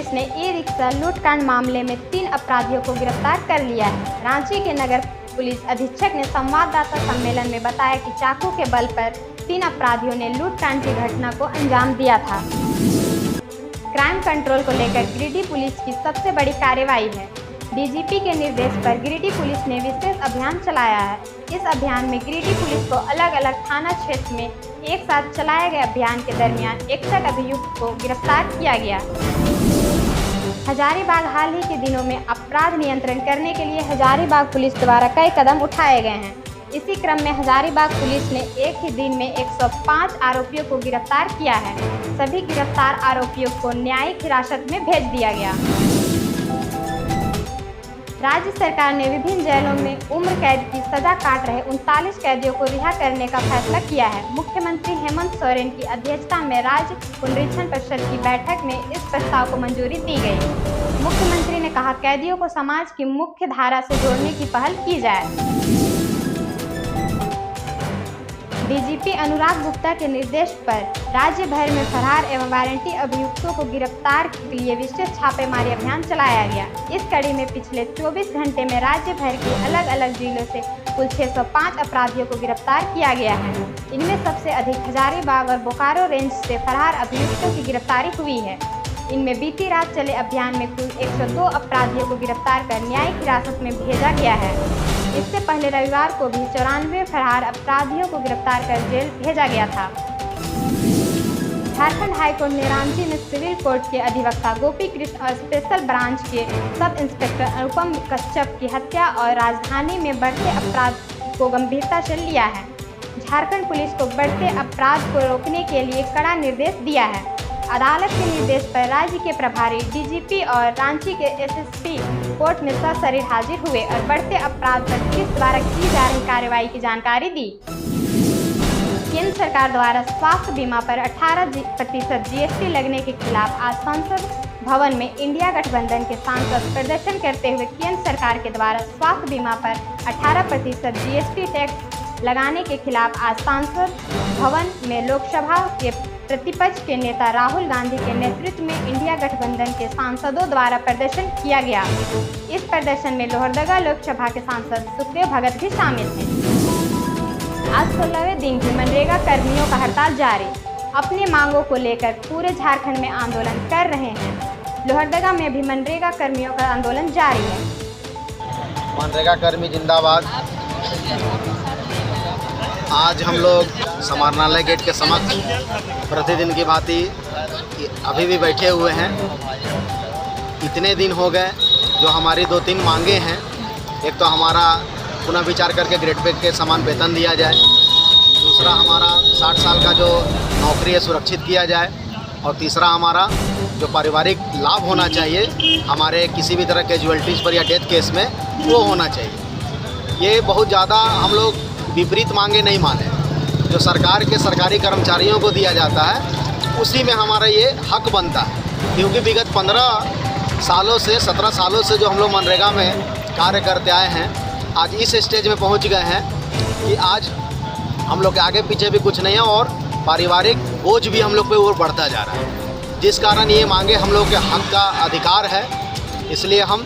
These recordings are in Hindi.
पुलिस ने ई-रिक्शा लूटकांड मामले में 3 अपराधियों को गिरफ्तार कर लिया है। रांची के नगर पुलिस अधीक्षक ने संवाददाता सम्मेलन में बताया कि चाकू के बल पर 3 अपराधियों ने लूटकांड की घटना को अंजाम दिया था। क्राइम कंट्रोल को लेकर गिरिडीह पुलिस की सबसे बड़ी कार्रवाई है। डीजीपी के निर्देश पर गिरिडीह पुलिस ने विशेष अभियान चलाया है। इस अभियान में गिरिडीह पुलिस को अलग अलग थाना क्षेत्र में एक साथ चलाए गए अभियान के दरमियान 61 अभियुक्त को गिरफ्तार किया गया। हजारीबाग हाल ही के दिनों में अपराध नियंत्रण करने के लिए हजारीबाग पुलिस द्वारा कई कदम उठाए गए हैं। इसी क्रम में हजारीबाग पुलिस ने एक ही दिन में 105 आरोपियों को गिरफ्तार किया है। सभी गिरफ्तार आरोपियों को न्यायिक हिरासत में भेज दिया गया। राज्य सरकार ने विभिन्न जेलों में उम्र कैद की सजा काट रहे 39 कैदियों को रिहा करने का फैसला किया है। मुख्यमंत्री हेमंत सोरेन की अध्यक्षता में राज्य पुनरीक्षण परिषद की बैठक में इस प्रस्ताव को मंजूरी दी गई। मुख्यमंत्री ने कहा, कैदियों को समाज की मुख्य धारा से जोड़ने की पहल की जाए। डीजीपी अनुराग गुप्ता के निर्देश पर राज्य भर में फरार एवं वारंटी अभियुक्तों को गिरफ्तार के लिए विशेष छापेमारी अभियान चलाया गया। इस कड़ी में पिछले 24 घंटे में राज्य भर के अलग अलग जिलों से कुल 605 अपराधियों को गिरफ्तार किया गया है। इनमें सबसे अधिक हजारीबाग और बोकारो रेंज से फरार अभियुक्तों की गिरफ्तारी हुई है। इनमें बीती रात चले अभियान में कुल 102 अपराधियों को गिरफ्तार कर न्यायिक हिरासत में भेजा गया है। इससे पहले रविवार को भी 94 फरार अपराधियों को गिरफ्तार कर जेल भेजा गया था। झारखंड हाईकोर्ट ने रांची में सिविल कोर्ट के अधिवक्ता गोपी कृष्ण और स्पेशल ब्रांच के सब इंस्पेक्टर अनुपम कश्यप की हत्या और राजधानी में बढ़ते अपराध को गंभीरता से लिया है। झारखंड पुलिस को बढ़ते अपराध को रोकने के लिए कड़ा निर्देश दिया है। अदालत के निर्देश पर राज्य के प्रभारी डीजीपी और रांची के एसएसपी कोर्ट में सशरीर हाजिर हुए और बढ़ते अपराध पर पुलिस द्वारा की जा रही कार्रवाई की जानकारी दी। केंद्र सरकार द्वारा स्वास्थ्य बीमा पर 18% जीएसटी लगने के खिलाफ आज संसद भवन में इंडिया गठबंधन के सांसद प्रदर्शन करते हुए केंद्र सरकार के द्वारा स्वास्थ्य बीमा पर 18% जीएसटी टैक्स लगाने के खिलाफ आज सांसद भवन में लोकसभा के प्रतिपक्ष के नेता राहुल गांधी के नेतृत्व में इंडिया गठबंधन के सांसदों द्वारा प्रदर्शन किया गया। इस प्रदर्शन में लोहरदगा लोकसभा के सांसद सुखदेव भगत भी शामिल थे। आज 16वें दिन भी मनरेगा कर्मियों का हड़ताल जारी। अपनी मांगों को लेकर पूरे झारखंड में आंदोलन कर रहे हैं। लोहरदगा में भी मनरेगा कर्मियों का आंदोलन जारी है। मनरेगा कर्मी जिंदाबाद। आज हम लोग समाहरणालय गेट के समक्ष प्रतिदिन की भांति अभी भी बैठे हुए हैं। इतने दिन हो गए जो हमारी 2-3 मांगे हैं। एक तो हमारा पुनः विचार करके ग्रेड पे के समान वेतन दिया जाए, दूसरा हमारा 60 साल का जो नौकरी है सुरक्षित किया जाए, और तीसरा हमारा जो पारिवारिक लाभ होना चाहिए हमारे किसी भी तरह कैजुअलिटीज़ पर या डेथ केस में वो होना चाहिए। ये बहुत ज़्यादा हम लोग विपरीत मांगे नहीं माने। जो सरकार के सरकारी कर्मचारियों को दिया जाता है उसी में हमारा ये हक बनता है, क्योंकि विगत 15 सालों से 17 सालों से जो हम लोग मनरेगा में कार्य करते आए हैं, आज इस स्टेज में पहुंच गए हैं कि आज हम लोग के आगे पीछे भी कुछ नहीं है और पारिवारिक बोझ भी हम लोग पे और बढ़ता जा रहा है, जिस कारण ये मांगे हम लोग के हक का अधिकार है। इसलिए हम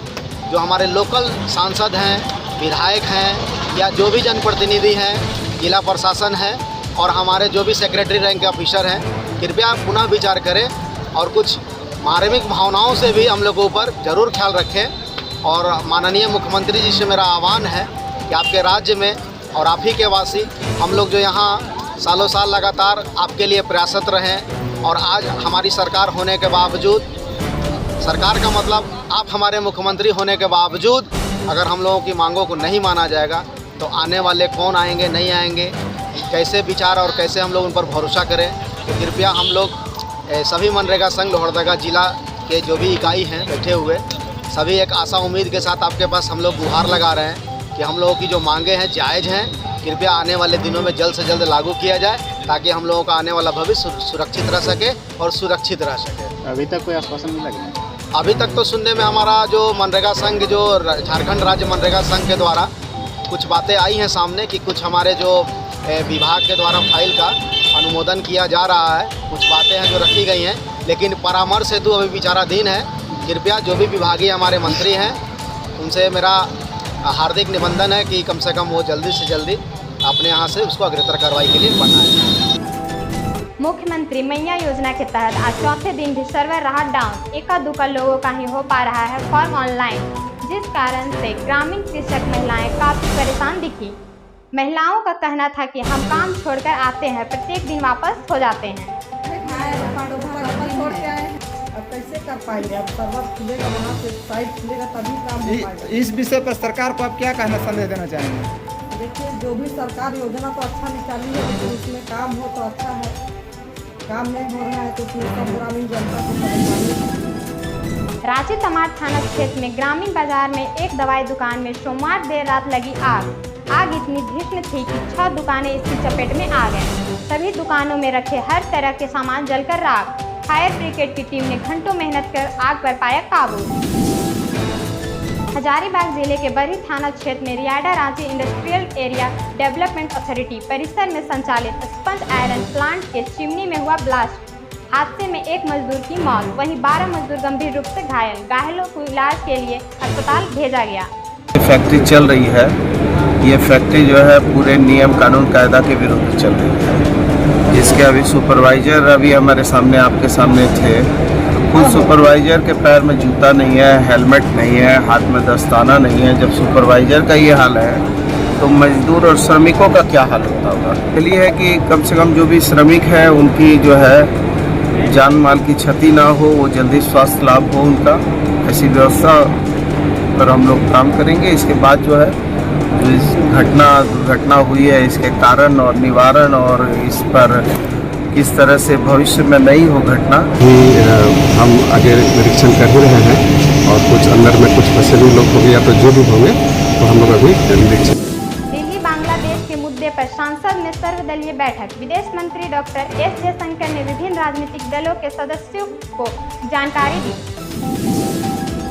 जो हमारे लोकल सांसद हैं, विधायक हैं या जो भी जनप्रतिनिधि हैं, जिला प्रशासन है और हमारे जो भी सेक्रेटरी रैंक के ऑफिसर हैं, कृपया पुनः विचार करें और कुछ मार्मिक भावनाओं से भी हम लोगों के ऊपर ज़रूर ख्याल रखें। और माननीय मुख्यमंत्री जी से मेरा आह्वान है कि आपके राज्य में और आप ही के वासी हम लोग जो यहाँ सालों साल लगातार आपके लिए प्रयासरत रहें, और आज हमारी सरकार होने के बावजूद, सरकार का मतलब आप हमारे मुख्यमंत्री होने के बावजूद अगर हम लोगों की मांगों को नहीं माना जाएगा तो आने वाले कौन आएंगे, नहीं आएंगे, कैसे विचार और कैसे हम लोग उन पर भरोसा करें। तो कृपया हम लोग सभी मनरेगा संघ लोहरदगा जिला के जो भी इकाई हैं बैठे हुए, सभी एक आशा उम्मीद के साथ आपके पास हम लोग गुहार लगा रहे हैं कि हम लोगों की जो मांगे हैं जायज़ हैं। कृपया आने वाले दिनों में जल्द से जल्द लागू किया जाए ताकि हम लोगों का आने वाला भविष्य सुरक्षित रह सके और सुरक्षित रह सके। अभी तक कोई आश्वासन नहीं लगा? अभी तक तो सुनने में हमारा जो मनरेगा संघ, जो झारखंड राज्य मनरेगा संघ के द्वारा कुछ बातें आई हैं सामने कि कुछ हमारे जो विभाग के द्वारा फाइल का अनुमोदन किया जा रहा है, कुछ बातें हैं जो रखी गई हैं, लेकिन परामर्श हेतु अभी विचाराधीन है। कृपया जो भी विभागीय हमारे मंत्री हैं उनसे मेरा हार्दिक निवेदन है कि कम से कम वो जल्दी से जल्दी अपने यहाँ से उसको अग्रतर कार्रवाई के लिए बढ़ाएं। मुख्यमंत्री मैया योजना के तहत आज चौथे दिन भी सर्वर रहा डाउन। इक्का दुक्का लोगों का ही हो पा रहा है फॉर्म ऑनलाइन, जिस कारण से ग्रामीण कृषक महिलाएं काफी परेशान दिखी। महिलाओं का कहना था कि हम काम छोड़कर आते हैं, प्रत्येक दिन वापस हो जाते हैं। अब कैसे कर पाएंगे? अब सर्वर खुलेगा, वहाँ से साइट खुलेगा तभी काम हो पाएगा। इस विषय पर सरकार को आप क्या कहना संदेश देना चाहेंगे? देखिए, जो भी सरकार योजना तो अच्छा निकाली है, लेकिन उसमें काम हो तो अच्छा है। काम नहीं हो रहा है तो उसमें सब ग्रामीण जनता को परेशानी। रांची तमाड़ थाना क्षेत्र में ग्रामीण बाजार में एक दवाई दुकान में सोमवार देर रात लगी आग। आग इतनी भीषण थी कि 6 दुकानें इसकी चपेट में आ गए। सभी दुकानों में रखे हर तरह के सामान जलकर राख। फायर ब्रिगेड की टीम ने घंटों मेहनत कर आग पर पाया काबू। हजारीबाग जिले के बरही थाना क्षेत्र में RIADA Ranchi industrial area development authority परिसर में संचालित स्पंज आयरन प्लांट के चिमनी में हुआ ब्लास्ट। हादसे में एक मजदूर की मौत, वहीं 12 मजदूर गंभीर रूप से घायल। घायलों को इलाज के लिए अस्पताल भेजा गया। फैक्ट्री चल रही है, ये फैक्ट्री जो है पूरे नियम कानून कायदा के विरुद्ध चल रही है। इसके अभी सुपरवाइजर अभी हमारे सामने आपके सामने थे। खुद सुपरवाइजर के पैर में जूता नहीं है, हेलमेट नहीं है, हाथ में दस्ताना नहीं है। जब सुपरवाइजर का ये हाल है तो मजदूर और श्रमिकों का क्या हाल होता होगा। इसलिए है कि कम से कम जो भी श्रमिक हैं उनकी जो है जान माल की क्षति ना हो, वो जल्दी स्वास्थ्य लाभ हो उनका। ऐसी व्यवस्था पर हम लोग काम करेंगे। इसके बाद जो है जो इस दुर्घटना हुई है इसके कारण और निवारण और इस पर किस तरह से भविष्य में नहीं हो घटना हम आगे निरीक्षण कर ही रहे हैं और कुछ अंदर में कुछ फंसे हुए लोग होंगे या तो जो भी होंगे तो हम लोग अभी निरीक्षण। दिल्ली बांग्लादेश के मुद्दे पर सांसद में सर्वदलीय बैठक। विदेश मंत्री डॉक्टर एस जयशंकर ने विभिन्न राजनीतिक दलों के सदस्यों को जानकारी दी।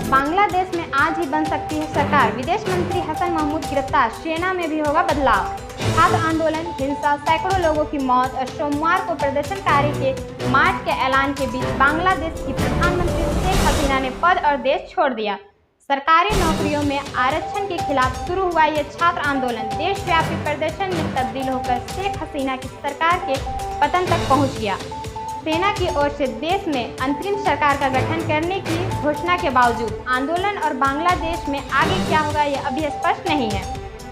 बांग्लादेश में आज ही बन सकती है सरकार। विदेश मंत्री हसन महमूद गिरफ्तार, सेना में भी होगा बदलाव। छात्र आंदोलन, हिंसा, सैकड़ों लोगों की मौत और सोमवार को प्रदर्शनकारी के मार्च के ऐलान के बीच बांग्लादेश की प्रधानमंत्री शेख हसीना ने पद और देश छोड़ दिया। सरकारी नौकरियों में आरक्षण के खिलाफ शुरू हुआ यह छात्र आंदोलन देशव्यापी प्रदर्शन में तब्दील होकर शेख हसीना की सरकार के पतन तक पहुंच गया। सेना की ओर से देश में अंतरिम सरकार का गठन करने की घोषणा के बावजूद आंदोलन और बांग्लादेश में आगे क्या होगा यह अभी स्पष्ट नहीं है।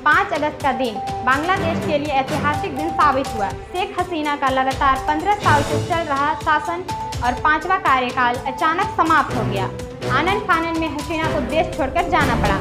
5 अगस्त का दिन बांग्लादेश के लिए ऐतिहासिक दिन साबित हुआ। शेख हसीना का लगातार 15 साल से चल रहा शासन और 5वां कार्यकाल अचानक समाप्त हो गया। आनन फानन में हसीना को देश छोड़कर जाना पड़ा।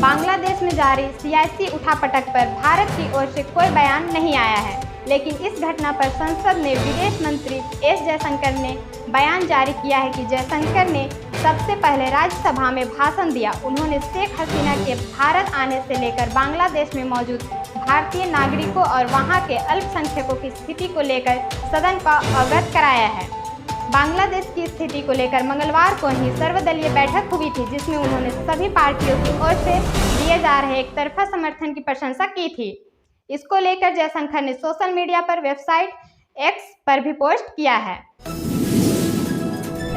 बांग्लादेश में जारी सियासी उठापटक पर भारत की ओर से कोई बयान नहीं आया है, लेकिन इस घटना पर संसद में विदेश मंत्री एस जयशंकर ने बयान जारी किया है कि जयशंकर ने सबसे पहले राज्यसभा में भाषण दिया। उन्होंने शेख हसीना के भारत आने से लेकर बांग्लादेश में मौजूद भारतीय नागरिकों और वहां के अल्पसंख्यकों की स्थिति को लेकर सदन को अवगत कराया है। बांग्लादेश की स्थिति को लेकर मंगलवार को ही सर्वदलीय बैठक हुई थी, जिसमें उन्होंने सभी पार्टियों की ओर से दिए जा रहे एक तरफा समर्थन की प्रशंसा की थी। इसको लेकर जयशंकर ने सोशल मीडिया पर वेबसाइट एक्स पर भी पोस्ट किया है।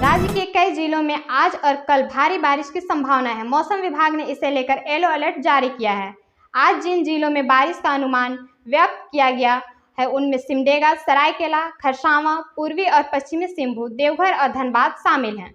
राज्य के कई जिलों में आज और कल भारी बारिश की संभावना है। मौसम विभाग ने इसे लेकर येलो अलर्ट जारी किया है। आज जिन जिलों में बारिश का अनुमान व्यक्त किया गया है उनमें सिमडेगा, सरायकेला, खरसावां, पूर्वी और पश्चिमी सिंहभूम, देवघर और धनबाद शामिल हैं।